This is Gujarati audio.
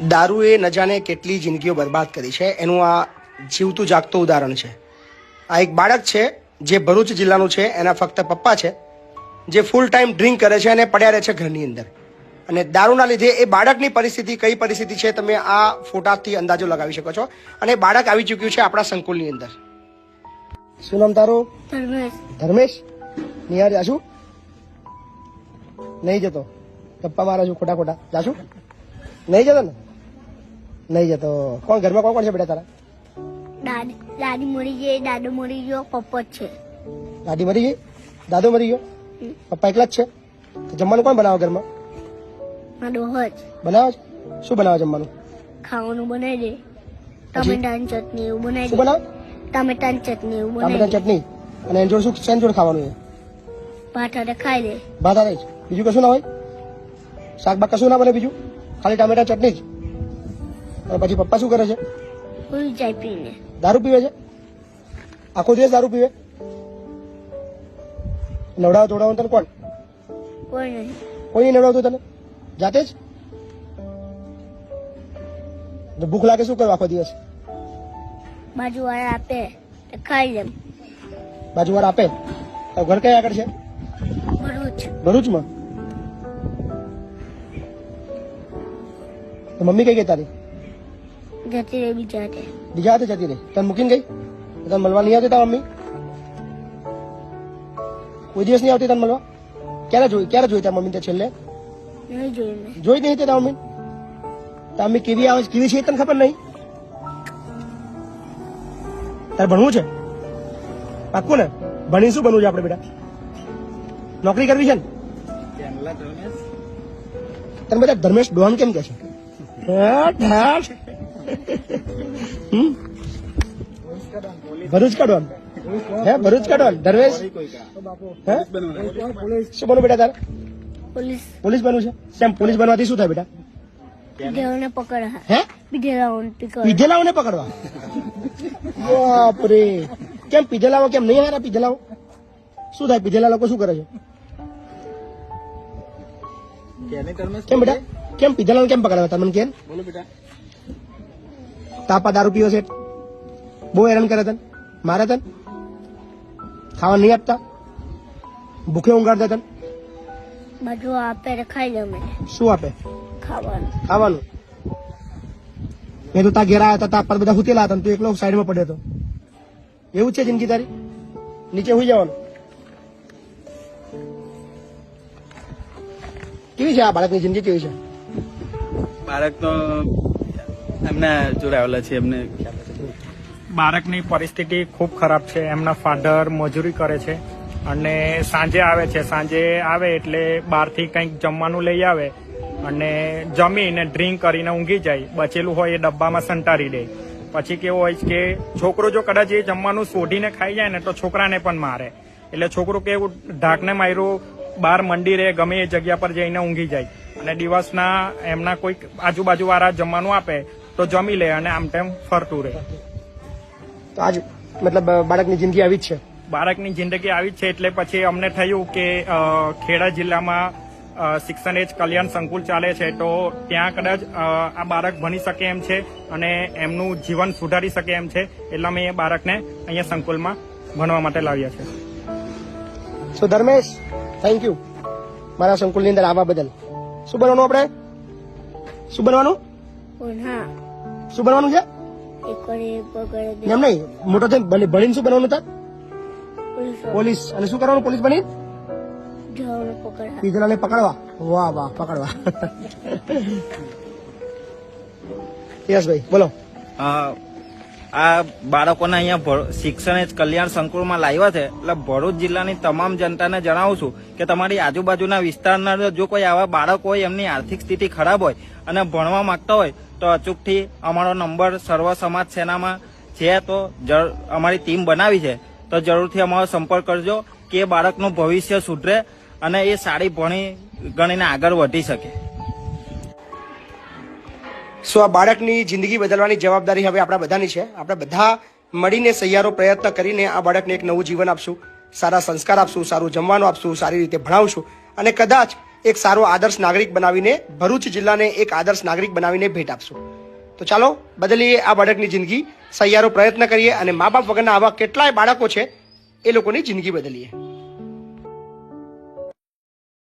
દારૂએ ન જાણે કેટલી જિંદગીઓ બરબાદ કરી છે એનું આ જીવતું જાગતું ઉદાહરણ છે. આ એક બાળક છે જે ભરૂચ જિલ્લાનું છે. એના ફક્ત પપ્પા છે જે ફૂલ ટાઈમ ડ્રિંક કરે છે અને પડ્યા રહે છે ઘરની અંદર. અને દારૂના લીધે એ બાળકની પરિસ્થિતિ કઈ પરિસ્થિતિ છે તમે આ ફોટાથી અંદાજો લગાવી શકો છો. અને બાળક આવી ચૂક્યું છે આપણા સંકુલની અંદર. શું નામ તારું? ધર્મેશ. નિહાર જાશું? નહીં જતો. ગપ્પા મારા છું ખોટા ખોટા જાશું? નહીં જતો ને? નહીં જતો. કોણ ઘરમાં કોણ કોણ છે બેટા તારા? દાદી મરી ગઈ, દાદો મરી ગયો, પપ્પા જ છે. દાદી મરી ગઈ, દાદો મરી ગયો, પપ્પા એકલા જ છે. તો જમવાનું કોણ બનાવે ઘરમાં? મારો જ બનાવે છે. શું બનાવે જમવાનું? ખાવાનું બનાવી દે. ટમેટાની ચટણી એવું બનાવી શું દે. બનાવે? ટમેટાની ચટણી એવું બનાવી ટામેટાની ચટણી. અને એની જોડે શું શેની જોડે ખાવાનું છે? ભાત હાથે ખાઈ દે. ભાત આવે જ. બીજું કશું ના હોય? શાક બાક કશું ના બને બીજું? ખાલી ટામેટા ચટણી જ. અને પછી પપ્પા શું કરે છે? કોઈ જાય પીને. દારૂ પીવે છે? આખો દિવસ દારૂ પીવે? નવડાવ તોડાવ તને કોણ? કોઈ નહીં. કોઈ નહીં નવડાવતું તને? જાતે જ? તો ભૂખ લાગે શું કરવું આખો દિવસ? બાજુ વાળા આપે તો ખાઈ લેમ. બાજુવાળા આપે? તો ઘર કઈ આગળ છે? ભરૂચ. ભરૂચમાં? તો મમ્મી કઈ ગઈ તારી? જતી રહી બીજા હાથે. બીજા હાથે જતી રહી? તને મૂકીને ગઈ? તને મળવા નહીં આવતી તારા મમ્મી? કોઈ દિવસ નહીં આવતી તને મળવા? ક્યારે જોઈ તારા મમ્મી તે છેલ્લે? નહીં જોયું મેં. જોઈ નહીં તે તારા મમ્મી? તારા મમ્મી કેવી આવે છે કેવી છે એ તને ખબર નહીં? તારે ભણવું છે? પાક્કું ને? ભણી શું બનવું છે આપણે બેટા? નોકરી કરવી છે ને? તને બધા ધર્મેશ ડોન કેમ કે છે? ભરૂચ કા ડોન? હે ભરૂચ કા ડોન ધર્મેશ? હે શું બનવું બેટા તારે? પોલીસ. પોલીસ બનવું છે? કેમ પોલીસ બનવાથી શું થાય બેટા? પીધેલાઓને પકડ. હે પીધેલાઓને પકડ. પીધેલાઓને પકડવા? બાપરે. કેમ પીધેલાઓ કેમ નહીં હારા? પીધેલાઓ શું થાય? પીધેલા લોકો શું કરે છે? કેમ બેટા કેમ પીધેલા કેમ પકડાવે તમને કેમ? તાપા દારૂ પીવો છે? બહુ હેરાન કરે તને? મારે તને ખાવા નહીં આપતા? ભૂખે ઊંઘાડતા તને? બાજુ આપે તો ખાઈ લે. મેં શું આપે? ખાવાનું. ખાવાનું. મેં તો તા ઘેર આવ્યા હતા પર બધા હુતેલા હતા તું એકલો સાઈડમાં પડ્યો હતો. એવું છે જિંદગી તારી? નીચે હુઈ જવાનું. કેવી છે આ બાળકની જિંદગી? કેવી છે? બાળક તો એમને જોડે આવેલા છે. એમને બાળકની પરિસ્થિતિ ખૂબ ખરાબ છે. એમના ફાધર મજૂરી કરે છે અને સાંજે આવે એટલે બહારથી કંઈક જમવાનું લઈ આવે અને જમીને ડ્રિંક કરીને ઊંઘી જાય. બચેલું હોય એ ડબ્બામાં સંતાડી દે. પછી કેવું હોય કે છોકરો જો કદાચ એ જમવાનું શોધીને ખાઈ જાય ને તો છોકરાને પણ મારે. એટલે છોકરું કેવું ઢાકને માર્યું બહાર મંદિરે ગમે એ જગ્યા પર જઈને ઊંઘી જાય. અને દિવસના એમના કોઈક આજુબાજુ વાળા જમવાનું આપે તો જમી લે અને આમ તેમ ફરતું રહે. તો આજ મતલબ બાળકની જિંદગી આવી જ છે. બાળકની જિંદગી આવી જ છે. એટલે પછી અમને થયું કે ખેડા જિલ્લામાં શિક્ષણ એજ કલ્યાણ સંકુલ ચાલે છે તો ત્યાં કદાચ આ બાળક ભણી શકે એમ છે અને એમનું જીવન સુધારી શકે એમ છે. એટલે અમે એ બાળકને અહીંયા સંકુલમાં ભણવા માટે લાવ્યા છે. સો ધર્મેશ થેન્ક યુ મારા સંકુલની અંદર આવવા બદલ. શું બનવાનું આપણે? શું બનવાનું? હા. શું બનવાનું છે? એક પકડ એમ નહીં મોટો થઈને ભણીને શું બનવાનું તાર? પોલીસ. પોલીસ. અને શું કરવાનું પોલીસ બની? જવાને પકડ. પીધેલાને પકડવા. વાહ વાહ પકડવા. યશભાઈ બોલો. આ બાળકોને અહીંયા શિક્ષણ એજ કલ્યાણ સંકુલમાં લાવ્યા છે. એટલે ભરૂચ જિલ્લાની તમામ જનતાને જણાવું છું કે તમારી આજુબાજુના વિસ્તારના જો કોઈ આવા બાળક હોય એમની આર્થિક સ્થિતિ ખરાબ હોય અને ભણવા માંગતા હોય તો અચૂકથી અમારો નંબર સર્વ સમાજ સેનામાં છે. તો અમારી ટીમ બનાવી છે તો જરૂરથી અમારો સંપર્ક કરજો કે એ બાળકનું ભવિષ્ય સુધરે અને એ સારી ભણી ગણીને આગળ વધી શકે. સો આ બાળકની જિંદગી બદલવાની જવાબદારી હવે આપણા બધાની છે. આપણે બધા મળીને સહિયારો પ્રયત્ન કરીને આ બાળકને એક નવું જીવન આપશું, સારા સંસ્કાર આપશું, સારું જમવાનું આપશું, સારી રીતે ભણાવશું અને કદાચ એક સારો આદર્શ નાગરિક બનાવીને ભરૂચ જિલ્લાને એક આદર્શ નાગરિક બનાવીને ભેટ આપશું. તો ચાલો બદલીએ આ બાળકની જિંદગી, સહિયારો પ્રયત્ન કરીએ અને મા બાપ વગરના આવા કેટલાય બાળકો છે એ લોકોની જિંદગી બદલીએ.